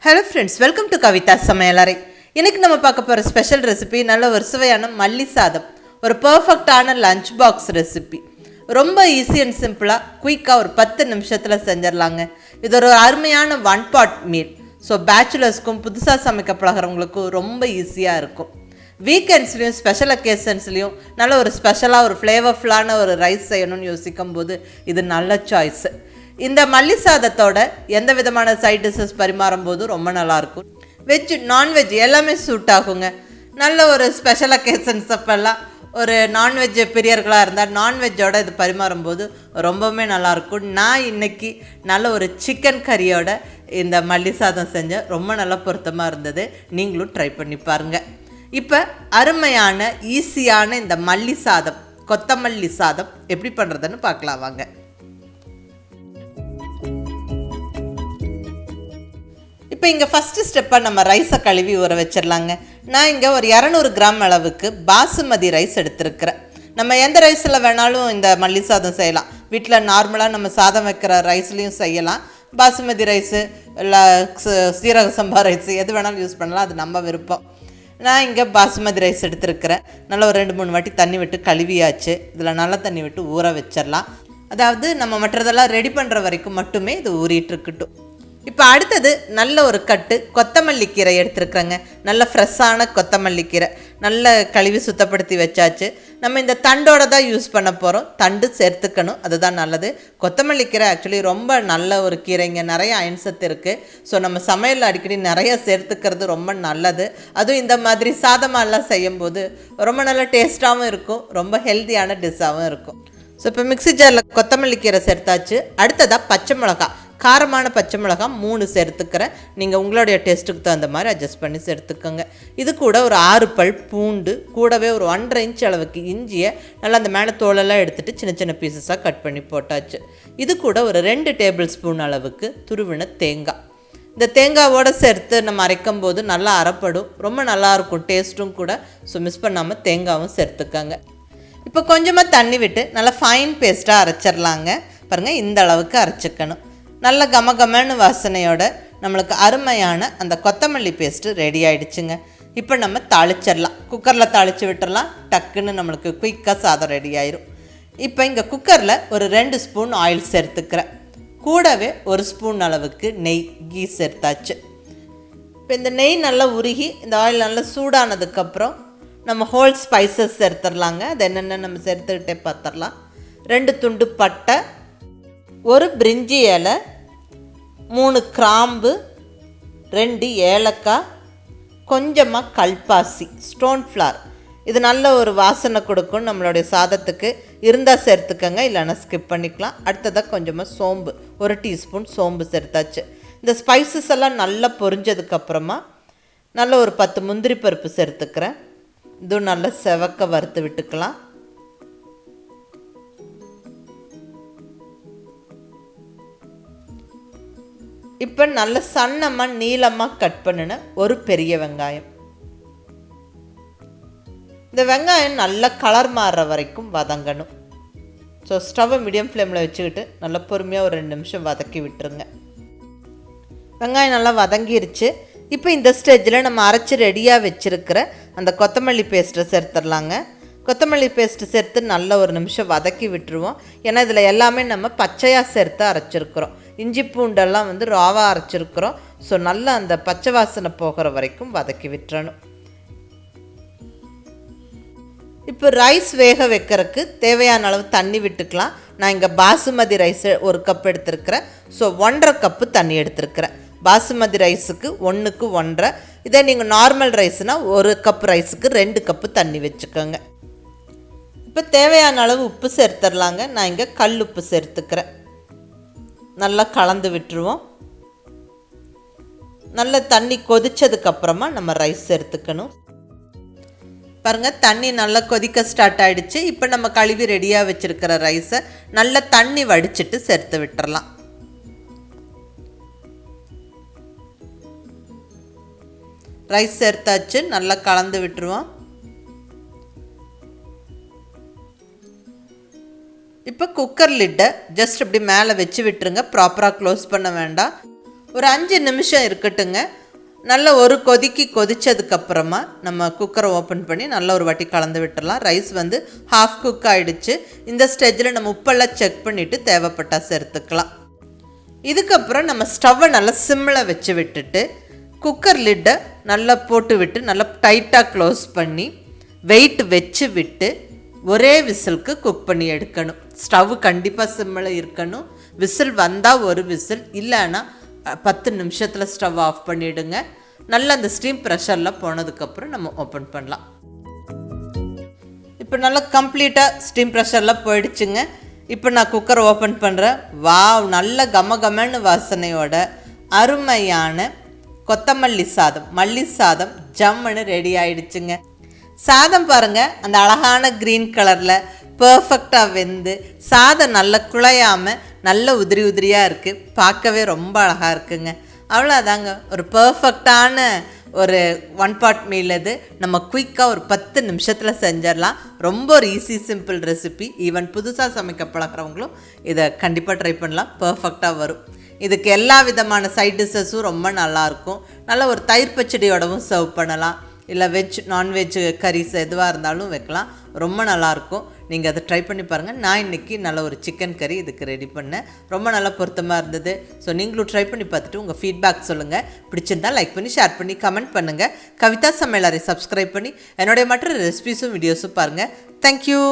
Hello friends, welcome to Kavithasamayalarai. இன்னைக்கு நம்ம பார்க்க போற ஸ்பெஷல் ரெசிபி நல்ல ஒரு சுவையான மல்லி சாதம். ஒரு பெர்ஃபெக்ட்டான லஞ்ச் பாக்ஸ் ரெசிபி. ரொம்ப ஈஸி அண்ட் சிம்பிளா குயிக்கா ஒரு 10 நிமிஷத்துல செஞ்சிரலாங்க. இது ஒரு அருமையான ஒன் பாட் மீல். ஸோ பேச்சுலர்ஸ்க்கும் புதுசாக சமைக்க பழகிறவங்களுக்கும் ரொம்ப ஈஸியாக இருக்கும். வீக்கெண்ட்ஸ்லையும் ஸ்பெஷல் அக்கேஷன்ஸ்லையும் நல்ல ஒரு ஸ்பெஷலாக ஒரு ஃப்ளேவர்ஃபுல்லான ஒரு ரைஸ் செய்யணும்னு யோசிக்கும் போது இது நல்ல சாய்ஸு. இந்த மல்லி சாதத்தோட எந்த விதமான சைட் டிஷ்ஷஸ் பரிமாறும் போது ரொம்ப நல்லாயிருக்கும். வெஜ் நான்வெஜ் எல்லாமே சூட் ஆகுங்க. நல்ல ஒரு ஸ்பெஷல் அக்கேஷன்ஸ் அப்பெல்லாம் ஒரு நான்வெஜ் பிரியர்களாக இருந்தால் நான்வெஜ்ஜோட இது பரிமாறும் போது ரொம்பவுமே நல்லாயிருக்கும். நான் இன்றைக்கி நல்ல ஒரு சிக்கன் கறியோட இந்த மல்லி சாதம் செஞ்சேன். ரொம்ப நல்லா பொருத்தமாக இருந்தது. நீங்களும் ட்ரை பண்ணி பாருங்கள். இப்போ அருமையான ஈஸியான இந்த மல்லி சாதம், கொத்தமல்லி சாதம் எப்படி பண்ணுறதுன்னு பார்க்கலாம் வாங்க. இப்போ இங்கே ஃபஸ்ட்டு ஸ்டெப்பாக நம்ம ரைஸை கழுவி ஊற வச்சிடலாங்க. நான் இங்கே ஒரு 200 கிராம் அளவுக்கு பாசுமதி ரைஸ் எடுத்துருக்கிறேன். நம்ம எந்த ரைஸில் வேணாலும் இந்த மல்லி சாதம் செய்யலாம். வீட்டில் நார்மலாக நம்ம சாதம் வைக்கிற ரைஸ்லேயும் செய்யலாம். பாசுமதி ரைஸு இல்லை சீரக சம்பா ரைஸு எது வேணாலும் யூஸ் பண்ணலாம், அது நம்ம விருப்பம். நான் இங்கே பாசுமதி ரைஸ் எடுத்துருக்கிறேன். நல்லா ஒரு 2-3 வாட்டி தண்ணி விட்டு கழுவியாச்சு. இதில் நல்லா தண்ணி விட்டு ஊற வச்சிடலாம். அதாவது நம்ம மற்றதெல்லாம் ரெடி பண்ணுற வரைக்கும் மட்டுமே இது ஊறிட்டுருக்கட்டும். இப்போ அடுத்தது நல்ல ஒரு கட்டு கொத்தமல்லி கீரை எடுத்துருக்குறேங்க. நல்ல ஃப்ரெஷ்ஷான கொத்தமல்லி கீரை நல்ல கழுவி சுத்தப்படுத்தி வச்சாச்சு. நம்ம இந்த தண்டோடு தான் யூஸ் பண்ண போகிறோம். தண்டு சேர்த்துக்கணும், அதுதான் நல்லது. கொத்தமல்லி கீரை ஆக்சுவலி ரொம்ப நல்ல ஒரு கீரைங்க. நிறைய அயன் சத்து இருக்குது. ஸோ நம்ம சமையல் அடிக்கடி நிறைய சேர்த்துக்கிறது ரொம்ப நல்லது. அதுவும் இந்த மாதிரி சாதமெல்லாம் செய்யும்போது ரொம்ப நல்ல டேஸ்ட்டாகவும் இருக்கும், ரொம்ப ஹெல்த்தியான டிஷ்ஷாகவும் இருக்கும். ஸோ இப்போ மிக்ஸி ஜாரில் கொத்தமல்லி கீரை சேர்த்தாச்சு. அடுத்ததாக பச்சை மிளகா, காரமான பச்சை மிளகா 3 சேர்த்துக்கிறேன். நீங்கள் உங்களுடைய டேஸ்ட்டுக்கு தகுந்த மாதிரி அட்ஜஸ்ட் பண்ணி சேர்த்துக்கோங்க. இது கூட ஒரு 6 பல் பூண்டு, கூடவே ஒரு 1.5 இன்ச் அளவுக்கு இஞ்சியை நல்லா அந்த மேலே தோலெல்லாம் எடுத்துகிட்டு சின்ன சின்ன பீசஸாக கட் பண்ணி போட்டாச்சு. இது கூட ஒரு 2 டேபிள் ஸ்பூன் அளவுக்கு துருவின தேங்காய். இந்த தேங்காவோடு சேர்த்து நம்ம அரைக்கும் போது நல்லா அரைப்படும், ரொம்ப நல்லாயிருக்கும் டேஸ்ட்டும் கூட. ஸோ மிஸ் பண்ணாமல் தேங்காவும் சேர்த்துக்கோங்க. இப்போ கொஞ்சமாக தண்ணி விட்டு நல்லா ஃபைன் பேஸ்ட்டாக அரைச்சிடலாங்க. பாருங்கள், இந்த அளவுக்கு அரைச்சிக்கணும். நல்ல கமகமன்னு வாசனையோட நம்மளுக்கு அருமையான அந்த கொத்தமல்லி பேஸ்ட்டு ரெடி ஆகிடுச்சுங்க. இப்போ நம்ம தாளிச்சிடலாம். குக்கரில் தாளித்து விட்டுடலாம். டக்குன்னு நம்மளுக்கு குயிக்காக சாதம் ரெடி ஆயிரும். இப்போ இங்கே குக்கரில் ஒரு 2 ஸ்பூன் ஆயில் சேர்த்துக்கிறேன். கூடவே 1 ஸ்பூன் அளவுக்கு நெய், கீ சேர்த்தாச்சு. இப்போ இந்த நெய் நல்லா உருகி இந்த ஆயில் நல்லா சூடானதுக்கப்புறம் நம்ம ஹோல் ஸ்பைசஸ் சேர்த்துடலாங்க. அது என்னென்ன நம்ம சேர்த்துக்கிட்டே பார்த்துடலாம். 2 துண்டு பட்டை, 1 பிரிஞ்சி இலை, 3 கிராம்பு, 2 ஏலக்காய், கொஞ்சமாக கல்பாசி, ஸ்டோன் ஃப்ளார். இது நல்ல ஒரு வாசனை கொடுக்கும் நம்மளுடைய சாதத்துக்கு. இருந்தால் சேர்த்துக்கங்க, இல்லைன்னா ஸ்கிப் பண்ணிக்கலாம். அடுத்ததாக கொஞ்சமாக சோம்பு, 1 டீஸ்பூன் சோம்பு சேர்த்தாச்சு. இந்த ஸ்பைசஸ் எல்லாம் நல்லா பொரிஞ்சதுக்கப்புறமா நல்ல ஒரு 10 முந்திரி பருப்பு சேர்த்துக்கிறேன். இதுவும் நல்லா செவக்க வறுத்து விட்டுக்கலாம். இப்போ நல்ல சன்னமாக நீளமாக கட் பண்ணின ஒரு பெரிய வெங்காயம். இந்த வெங்காயம் நல்லா கலர் மாறுற வரைக்கும் வதங்கணும். ஸோ ஸ்டவ்வை மீடியம் ஃப்ளேமில் வச்சுக்கிட்டு நல்லா பொறுமையாக ஒரு 2 நிமிஷம் வதக்கி விட்டுருங்க. வெங்காயம் நல்லா வதங்கிருச்சு. இப்போ இந்த ஸ்டேஜில் நம்ம அரைச்சி ரெடியாக வச்சுருக்கிற அந்த கொத்தமல்லி பேஸ்ட்டை சேர்த்துடலாங்க. கொத்தமல்லி பேஸ்ட்டு சேர்த்து நல்ல ஒரு நிமிஷம் வதக்கி விட்டுருவோம். ஏன்னா இதில் எல்லாமே நம்ம பச்சையாக சேர்த்து அரைச்சிருக்கிறோம். இஞ்சி பூண்டெல்லாம் ராவாக அரைச்சிருக்கிறோம். ஸோ நல்லா அந்த பச்சை வாசனை போகிற வரைக்கும் வதக்கி விட்டுறணும். இப்போ ரைஸ் வேக வைக்கிறதுக்கு தேவையான அளவு தண்ணி விட்டுக்கலாம். நான் இங்கே பாசுமதி ரைஸ் 1 கப் எடுத்துருக்கிறேன். ஸோ 1.5 கப்பு தண்ணி எடுத்துருக்கிறேன். பாசுமதி ரைஸுக்கு 1க்கு 1.5. இதே நீங்கள் நார்மல் ரைஸ்னால் 1 கப் ரைஸுக்கு 2 கப்பு தண்ணி வச்சுக்கோங்க. இப்போ தேவையான அளவு உப்பு சேர்த்துடலாங்க. நான் இங்கே கல் உப்பு சேர்த்துக்கிறேன். நல்லா கலந்து விட்டுருவோம். நல்ல தண்ணி கொதித்ததுக்கப்புறமா நம்ம ரைஸ் சேர்த்துக்கணும். பாருங்கள், தண்ணி நல்லா கொதிக்க ஸ்டார்ட் ஆகிடுச்சு. இப்போ நம்ம கழுவி ரெடியாக வச்சுருக்கிற ரைஸை நல்லா தண்ணி வடிச்சிட்டு சேர்த்து விட்டுறலாம். ரைஸ் சேர்த்தாச்சு, நல்லா கலந்து விட்டுருவோம். இப்போ குக்கர் லிட்டை ஜஸ்ட் இப்படி மேலே வச்சு விட்டுருங்க. ப்ராப்பராக க்ளோஸ் பண்ண வேண்டாம். ஒரு 5 நிமிஷம் இருக்கட்டுங்க. நல்ல ஒரு கொதிக்கு கொதித்ததுக்கப்புறமா நம்ம குக்கரை ஓப்பன் பண்ணி நல்ல ஒரு வாட்டி கலந்து விட்டுடலாம். ரைஸ் வந்து ஹாஃப் குக் ஆகிடுச்சு. இந்த ஸ்டேஜில் நம்ம உப்பெல்லாம் செக் பண்ணிவிட்டு தேவைப்பட்டால் சேர்த்துக்கலாம். இதுக்கப்புறம் நம்ம ஸ்டவ்வை நல்லா சிம்மில் வச்சு விட்டுட்டு குக்கர் லிட்டை நல்லா போட்டு விட்டு நல்லா டைட்டாக க்ளோஸ் பண்ணி வெயிட் வச்சு விட்டு ஒரே விசிலுக்கு குக் பண்ணி எடுக்கணும். ஸ்டவ் கண்டிப்பாக சிம்மில் இருக்கணும். விசில் வந்தால் ஒரு விசில், இல்லைன்னா 10 நிமிஷத்தில் ஸ்டவ் ஆஃப் பண்ணிவிடுங்க. நல்லா அந்த ஸ்டீம் ப்ரெஷரில் போனதுக்கப்புறம் நம்ம ஓப்பன் பண்ணலாம். இப்போ நல்லா கம்ப்ளீட்டாக ஸ்டீம் ப்ரெஷரில் போயிடுச்சுங்க. இப்போ நான் குக்கரை ஓப்பன் பண்ணுறேன். வாவ், நல்ல கமகமன்னு வாசனையோட அருமையான கொத்தமல்லி சாதம், மல்லி சாதம் ஜம்முன்னு ரெடி ஆயிடுச்சுங்க. சாதம் பாருங்கள், அந்த அழகான க்ரீன் கலரில் பர்ஃபெக்டாக வெந்து சாதம் நல்லா குழையாமல் நல்ல உதிரி உதிரியாக இருக்குது. பார்க்கவே ரொம்ப அழகாக இருக்குங்க. அவ்வளோதாங்க, ஒரு பர்ஃபெக்டான ஒரு 1 pot மீல் இது. நம்ம குயிக்காக ஒரு 10 நிமிஷத்தில் செஞ்சிடலாம். ரொம்ப ஒரு ஈஸி சிம்பிள் ரெசிபி. ஈவன் புதுசாக சமைக்க பழகிறவங்களும் இதை கண்டிப்பாக ட்ரை பண்ணலாம். பர்ஃபெக்டாக வரும். இதுக்கு எல்லா விதமான சைட் டிஷ்ஷஸும் ரொம்ப நல்லாயிருக்கும். நல்ல ஒரு தயிர் பச்சடியோடவும் சர்வ் பண்ணலாம். இல்லை வெஜ் நான்வெஜ் கரீஸ் எதுவாக இருந்தாலும் வைக்கலாம். ரொம்ப நல்லாயிருக்கும். நீங்கள் அதை ட்ரை பண்ணி பாருங்கள். நான் இன்றைக்கி நல்ல ஒரு சிக்கன் கறி இதுக்கு ரெடி பண்ணேன். ரொம்ப நல்லா பொருத்தமாக இருந்தது. ஸோ நீங்களும் ட்ரை பண்ணி பார்த்துட்டு உங்கள் ஃபீட்பேக் சொல்லுங்கள். பிடிச்சிருந்தால் லைக் பண்ணி ஷேர் பண்ணி கமெண்ட் பண்ணுங்கள். கவிதா சமையலறை சப்ஸ்கிரைப் பண்ணி என்னுடைய மற்ற ரெசிபிஸும் வீடியோஸும் பாருங்கள். தேங்க்யூ.